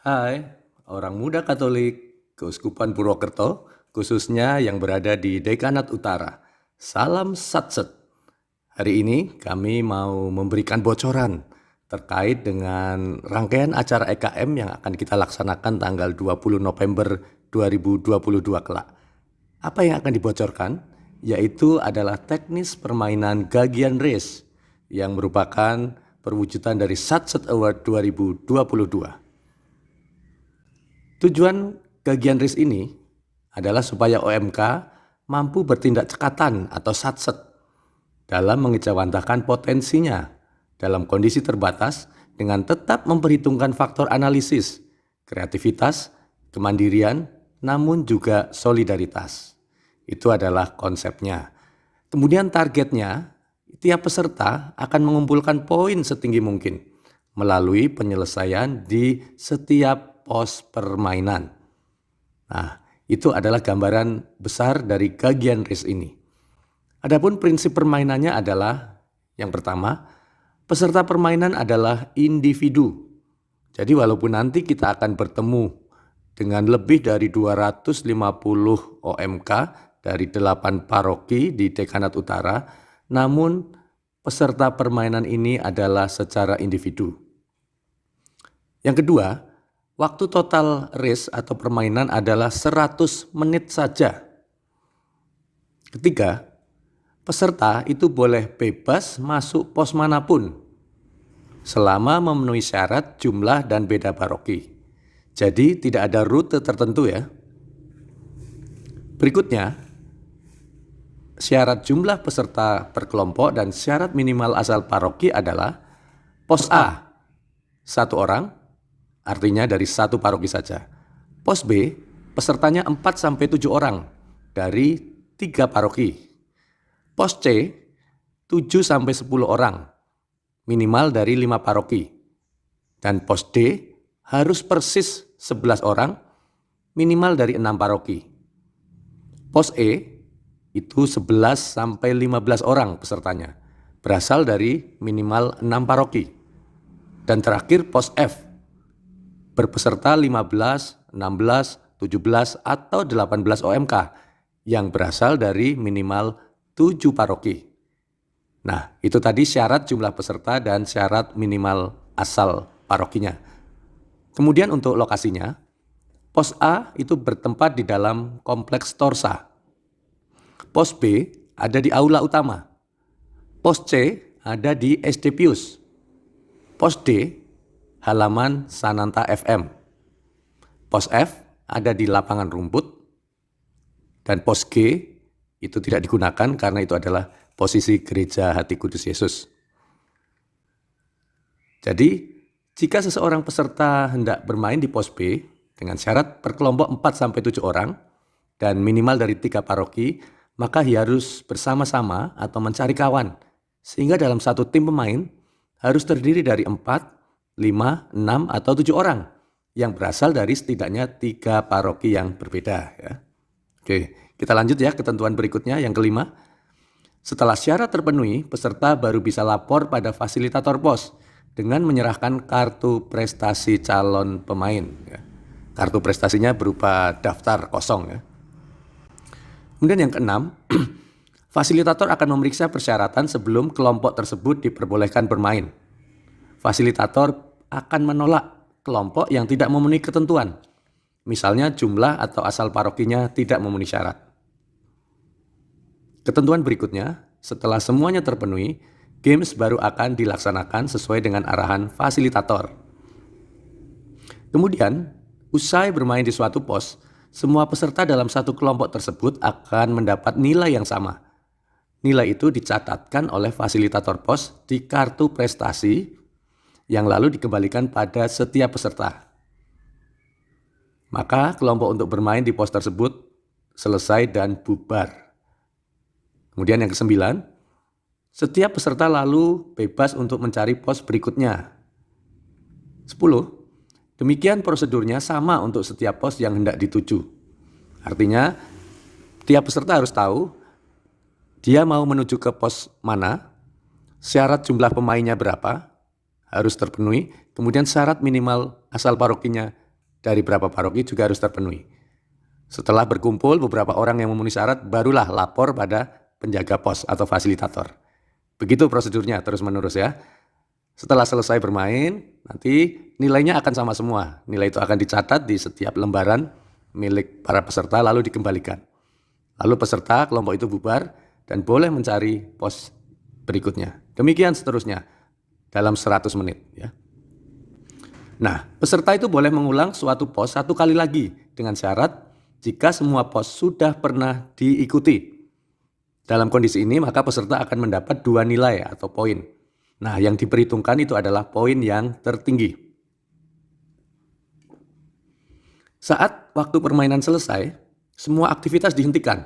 Hai, orang muda Katolik, Keuskupan Purwokerto, khususnya yang berada di Dekanat Utara. Salam Satset. Hari ini kami mau memberikan bocoran terkait dengan rangkaian acara EKM yang akan kita laksanakan tanggal 20 November 2022 kelak. Apa yang akan dibocorkan? Yaitu adalah teknis permainan Gagian Race yang merupakan perwujudan dari Satset Award 2022. Tujuan Gagian Race ini adalah supaya OMK mampu bertindak cekatan atau satset dalam mengejawantahkan potensinya dalam kondisi terbatas dengan tetap memperhitungkan faktor analisis, kreativitas, kemandirian, namun juga solidaritas. Itu adalah konsepnya. Kemudian targetnya, tiap peserta akan mengumpulkan poin setinggi mungkin melalui penyelesaian di setiap pos permainan. Nah, itu adalah gambaran besar dari Gagian Race ini. Adapun prinsip permainannya adalah yang pertama, peserta permainan adalah individu. Jadi walaupun nanti kita akan bertemu dengan lebih dari 250 OMK dari 8 paroki di Dekanat Utara, namun peserta permainan ini adalah secara individu. Yang kedua, waktu total race atau permainan adalah 100 menit saja. Ketiga, peserta itu boleh bebas masuk pos manapun selama memenuhi syarat jumlah dan beda paroki. Jadi tidak ada rute tertentu ya. Berikutnya, syarat jumlah peserta per kelompok dan syarat minimal asal paroki adalah pos A, 1 orang, artinya dari 1 paroki saja. Pos B, pesertanya 4-7 orang dari 3 paroki. Pos C, 7-10 orang, minimal dari 5 paroki. Dan pos D, harus persis 11 orang, minimal dari 6 paroki. Pos E, itu 11-15 orang pesertanya, berasal dari minimal 6 paroki. Dan terakhir pos F, berpeserta 15, 16, 17, atau 18 OMK yang berasal dari minimal 7 paroki. Nah, itu tadi syarat jumlah peserta dan syarat minimal asal parokinya. Kemudian untuk lokasinya, pos A itu bertempat di dalam kompleks Torsa. Pos B ada di aula utama. Pos C ada di SD Pius. Pos D halaman Sananta FM. Pos F ada di lapangan rumput. Dan pos G itu tidak digunakan karena itu adalah posisi Gereja Hati Kudus Yesus. Jadi, jika seseorang peserta hendak bermain di pos B dengan syarat per kelompok 4-7 orang dan minimal dari 3 paroki, maka ia harus bersama-sama atau mencari kawan. Sehingga dalam satu tim pemain harus terdiri dari 4, 5, 6, atau 7 orang yang berasal dari setidaknya 3 paroki yang berbeda. Ya. Oke, kita lanjut ya ketentuan berikutnya yang kelima. Setelah syarat terpenuhi, peserta baru bisa lapor pada fasilitator pos dengan menyerahkan kartu prestasi calon pemain. Ya. Kartu prestasinya berupa daftar kosong. Ya. Kemudian yang keenam, fasilitator akan memeriksa persyaratan sebelum kelompok tersebut diperbolehkan bermain. Fasilitator akan menolak kelompok yang tidak memenuhi ketentuan. Misalnya jumlah atau asal parokinya tidak memenuhi syarat. Ketentuan berikutnya, setelah semuanya terpenuhi, games baru akan dilaksanakan sesuai dengan arahan fasilitator. Kemudian, usai bermain di suatu pos, semua peserta dalam satu kelompok tersebut akan mendapat nilai yang sama. Nilai itu dicatatkan oleh fasilitator pos di kartu prestasi yang lalu dikembalikan pada setiap peserta. Maka kelompok untuk bermain di pos tersebut selesai dan bubar. Kemudian yang kesembilan, setiap peserta lalu bebas untuk mencari pos berikutnya. 10. Demikian prosedurnya sama untuk setiap pos yang hendak dituju. Artinya, tiap peserta harus tahu dia mau menuju ke pos mana, syarat jumlah pemainnya berapa, harus terpenuhi, kemudian syarat minimal asal parokinya dari berapa paroki juga harus terpenuhi. Setelah berkumpul beberapa orang yang memenuhi syarat, barulah lapor pada penjaga pos atau fasilitator. Begitu prosedurnya terus-menerus ya. Setelah selesai bermain, nanti nilainya akan sama semua. Nilai itu akan dicatat di setiap lembaran milik para peserta lalu dikembalikan. Lalu peserta kelompok itu bubar dan boleh mencari pos berikutnya. Demikian seterusnya dalam 100 menit ya. Nah, peserta itu boleh mengulang suatu pos 1 kali lagi dengan syarat jika semua pos sudah pernah diikuti. Dalam kondisi ini maka peserta akan mendapat 2 nilai atau poin. Nah, yang diperhitungkan itu adalah poin yang tertinggi. Saat waktu permainan selesai, semua aktivitas dihentikan.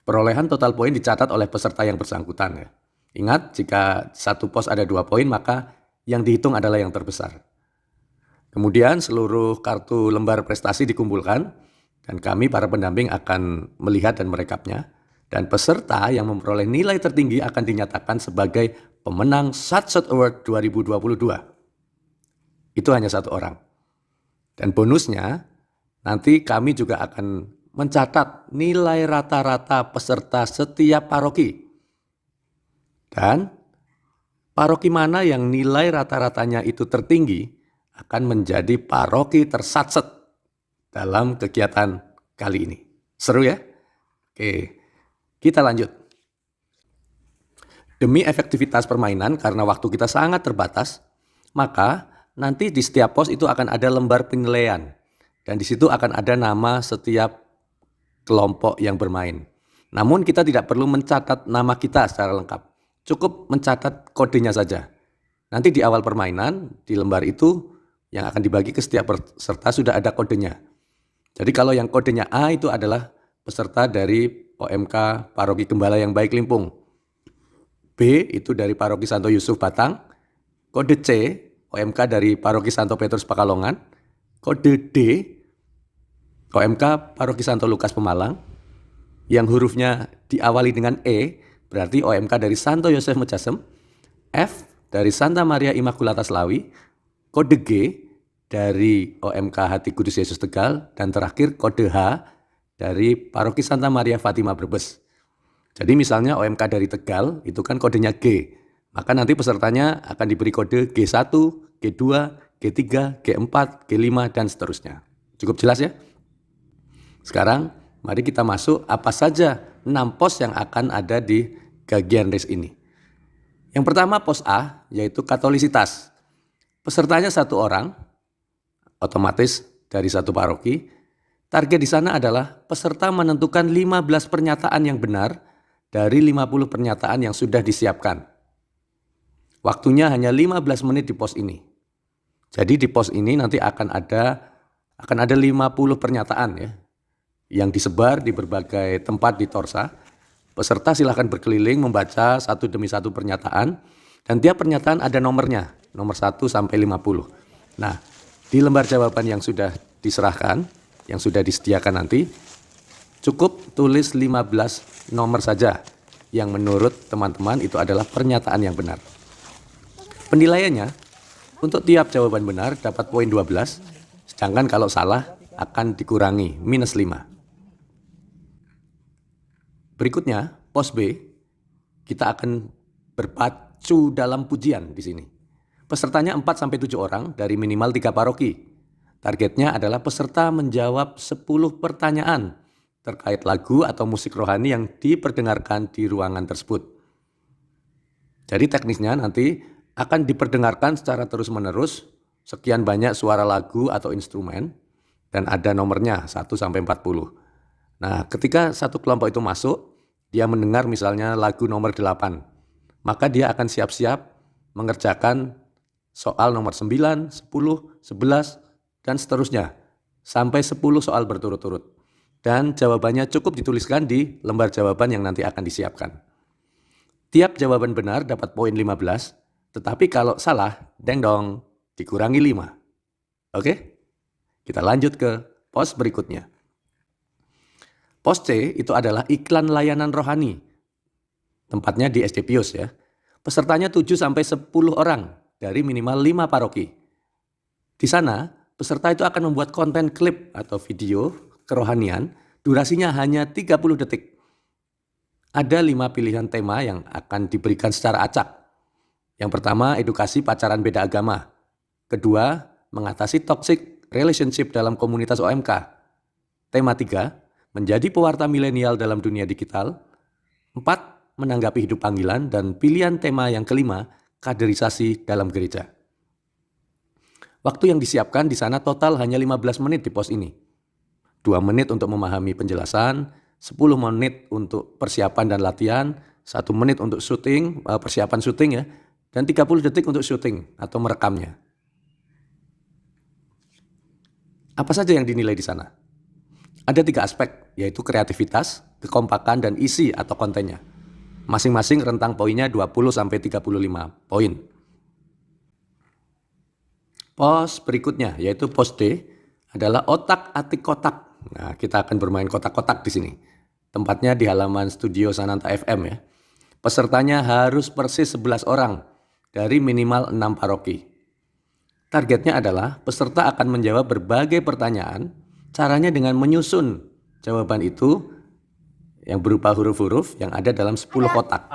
Perolehan total poin dicatat oleh peserta yang bersangkutan ya. Ingat, jika satu pos ada 2 poin, maka yang dihitung adalah yang terbesar. Kemudian seluruh kartu lembar prestasi dikumpulkan dan kami para pendamping akan melihat dan merekapnya. Dan peserta yang memperoleh nilai tertinggi akan dinyatakan sebagai pemenang Satset Award 2022. Itu hanya 1 orang. Dan bonusnya, nanti kami juga akan mencatat nilai rata-rata peserta setiap paroki. Dan paroki mana yang nilai rata-ratanya itu tertinggi akan menjadi paroki tersatset dalam kegiatan kali ini. Seru ya? Oke, kita lanjut. Demi efektivitas permainan karena waktu kita sangat terbatas, maka nanti di setiap pos itu akan ada lembar penilaian. Dan di situ akan ada nama setiap kelompok yang bermain. Namun kita tidak perlu mencatat nama kita secara lengkap. Cukup mencatat kodenya saja. Nanti di awal permainan, di lembar itu yang akan dibagi ke setiap peserta sudah ada kodenya. Jadi kalau yang kodenya A itu adalah peserta dari OMK Paroki Gembala yang Baik Limpung. B itu dari Paroki Santo Yusuf Batang. Kode C, OMK dari Paroki Santo Petrus Pekalongan. Kode D, OMK Paroki Santo Lukas Pemalang. Yang hurufnya diawali dengan E, berarti OMK dari Santo Yosef Mejasem. F dari Santa Maria Immaculata Slawi. Kode G dari OMK Hati Kudus Yesus Tegal. Dan terakhir kode H dari Paroki Santa Maria Fatima Brebes. Jadi misalnya OMK dari Tegal itu kan kodenya G. Maka nanti pesertanya akan diberi kode G1, G2, G3, G4, G5 dan seterusnya. Cukup jelas ya? Sekarang mari kita masuk apa saja 6 pos yang akan ada di Gagian Race ini. Yang pertama pos A yaitu katolisitas. Pesertanya 1 orang, otomatis dari 1 paroki. Target di sana adalah peserta menentukan 15 pernyataan yang benar dari 50 pernyataan yang sudah disiapkan. Waktunya hanya 15 menit di pos ini. Jadi di pos ini nanti akan ada 50 pernyataan ya, yang disebar di berbagai tempat di Torsa. Peserta silahkan berkeliling membaca satu demi satu pernyataan dan tiap pernyataan ada nomornya, nomor 1 sampai 50. Nah, di lembar jawaban yang sudah diserahkan, yang sudah disediakan nanti, cukup tulis 15 nomor saja yang menurut teman-teman itu adalah pernyataan yang benar. Penilaiannya, untuk tiap jawaban benar dapat poin 12, sedangkan kalau salah akan dikurangi -5. Berikutnya, pos B, kita akan berpacu dalam pujian di sini. Pesertanya 4-7 orang dari minimal 3 paroki. Targetnya adalah peserta menjawab 10 pertanyaan terkait lagu atau musik rohani yang diperdengarkan di ruangan tersebut. Jadi teknisnya nanti akan diperdengarkan secara terus-menerus sekian banyak suara lagu atau instrumen dan ada nomornya 1-40. Nah, ketika satu kelompok itu masuk, dia mendengar misalnya lagu nomor 8, maka dia akan siap-siap mengerjakan soal nomor 9, 10, 11, dan seterusnya sampai 10 soal berturut-turut. Dan jawabannya cukup dituliskan di lembar jawaban yang nanti akan disiapkan. Tiap jawaban benar dapat poin 15, tetapi kalau salah, deng dong, dikurangi 5. Oke? Kita lanjut ke pos berikutnya. Pos C itu adalah iklan layanan rohani. Tempatnya di SD Pius ya. Pesertanya 7-10 orang dari minimal 5 paroki. Di sana, peserta itu akan membuat konten klip atau video kerohanian, durasinya hanya 30 detik. Ada 5 pilihan tema yang akan diberikan secara acak. Yang pertama, edukasi pacaran beda agama. Kedua, mengatasi toxic relationship dalam komunitas OMK. Tema 3, menjadi pewarta milenial dalam dunia digital. 4, menanggapi hidup panggilan. Dan pilihan tema yang kelima, kaderisasi dalam gereja. Waktu yang disiapkan di sana total hanya 15 menit di pos ini. 2 menit untuk memahami penjelasan, 10 menit untuk persiapan dan latihan, 1 menit untuk syuting, persiapan syuting ya, dan 30 detik untuk syuting atau merekamnya. Apa saja yang dinilai di sana? Ada 3 aspek, yaitu kreativitas, kekompakan, dan isi atau kontennya. Masing-masing rentang poinnya 20-35 poin. Pos berikutnya, yaitu pos D, adalah otak-atik kotak. Nah, kita akan bermain kotak-kotak di sini. Tempatnya di halaman studio Sananta FM ya. Pesertanya harus persis 11 orang dari minimal 6 paroki. Targetnya adalah peserta akan menjawab berbagai pertanyaan, caranya dengan menyusun jawaban itu yang berupa huruf-huruf yang ada dalam 10 kotak.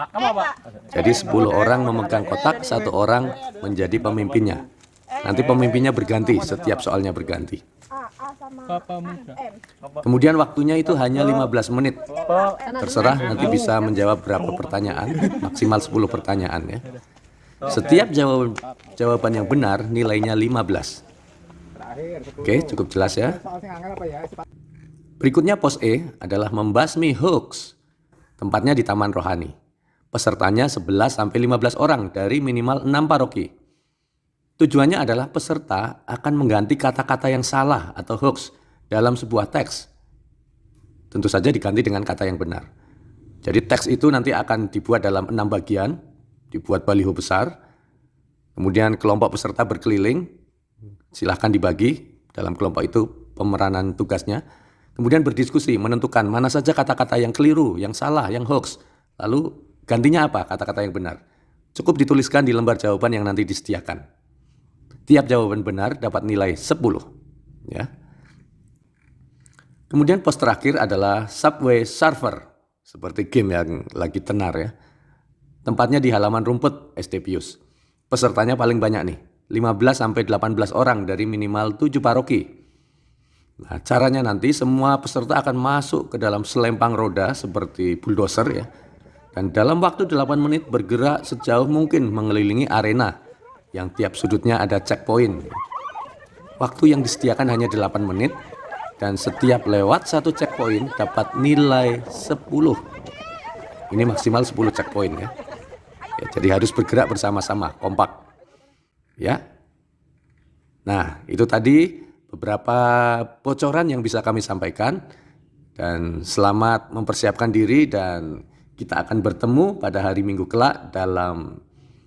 Jadi 10 orang memegang kotak, 1 orang menjadi pemimpinnya. Nanti pemimpinnya berganti, setiap soalnya berganti. Kemudian waktunya itu hanya 15 menit. Terserah nanti bisa menjawab berapa pertanyaan, maksimal 10 pertanyaan ya. Setiap jawaban yang benar nilainya 15. Oke, cukup jelas ya. Berikutnya pos E adalah membasmi hoax. Tempatnya di Taman Rohani. Pesertanya 11-15 orang dari minimal 6 paroki. Tujuannya adalah peserta akan mengganti kata-kata yang salah atau hoax dalam sebuah teks. Tentu saja diganti dengan kata yang benar. Jadi teks itu nanti akan dibuat dalam 6 bagian, dibuat baliho besar. Kemudian kelompok peserta berkeliling, silahkan dibagi dalam kelompok itu pemeranan tugasnya. Kemudian berdiskusi menentukan mana saja kata-kata yang keliru, yang salah, yang hoax. Lalu gantinya apa kata-kata yang benar. Cukup dituliskan di lembar jawaban yang nanti disediakan. Tiap jawaban benar dapat nilai 10. Ya. Kemudian pos terakhir adalah Subway Surfer. Seperti game yang lagi tenar ya. Tempatnya di halaman rumput SD Pius. Pesertanya paling banyak nih. 15-18 orang dari minimal 7 paroki. Nah, caranya nanti semua peserta akan masuk ke dalam selempang roda seperti bulldozer ya. Dan dalam waktu 8 menit bergerak sejauh mungkin mengelilingi arena yang tiap sudutnya ada checkpoint. Waktu yang disediakan hanya 8 menit dan setiap lewat 1 checkpoint dapat nilai 10. Ini maksimal 10 checkpoint ya. Jadi harus bergerak bersama-sama, kompak. Ya. Nah, itu tadi beberapa bocoran yang bisa kami sampaikan dan selamat mempersiapkan diri dan kita akan bertemu pada hari Minggu kelak dalam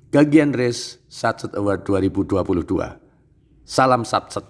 Gagian Race Satset Award 2022. Salam Satset.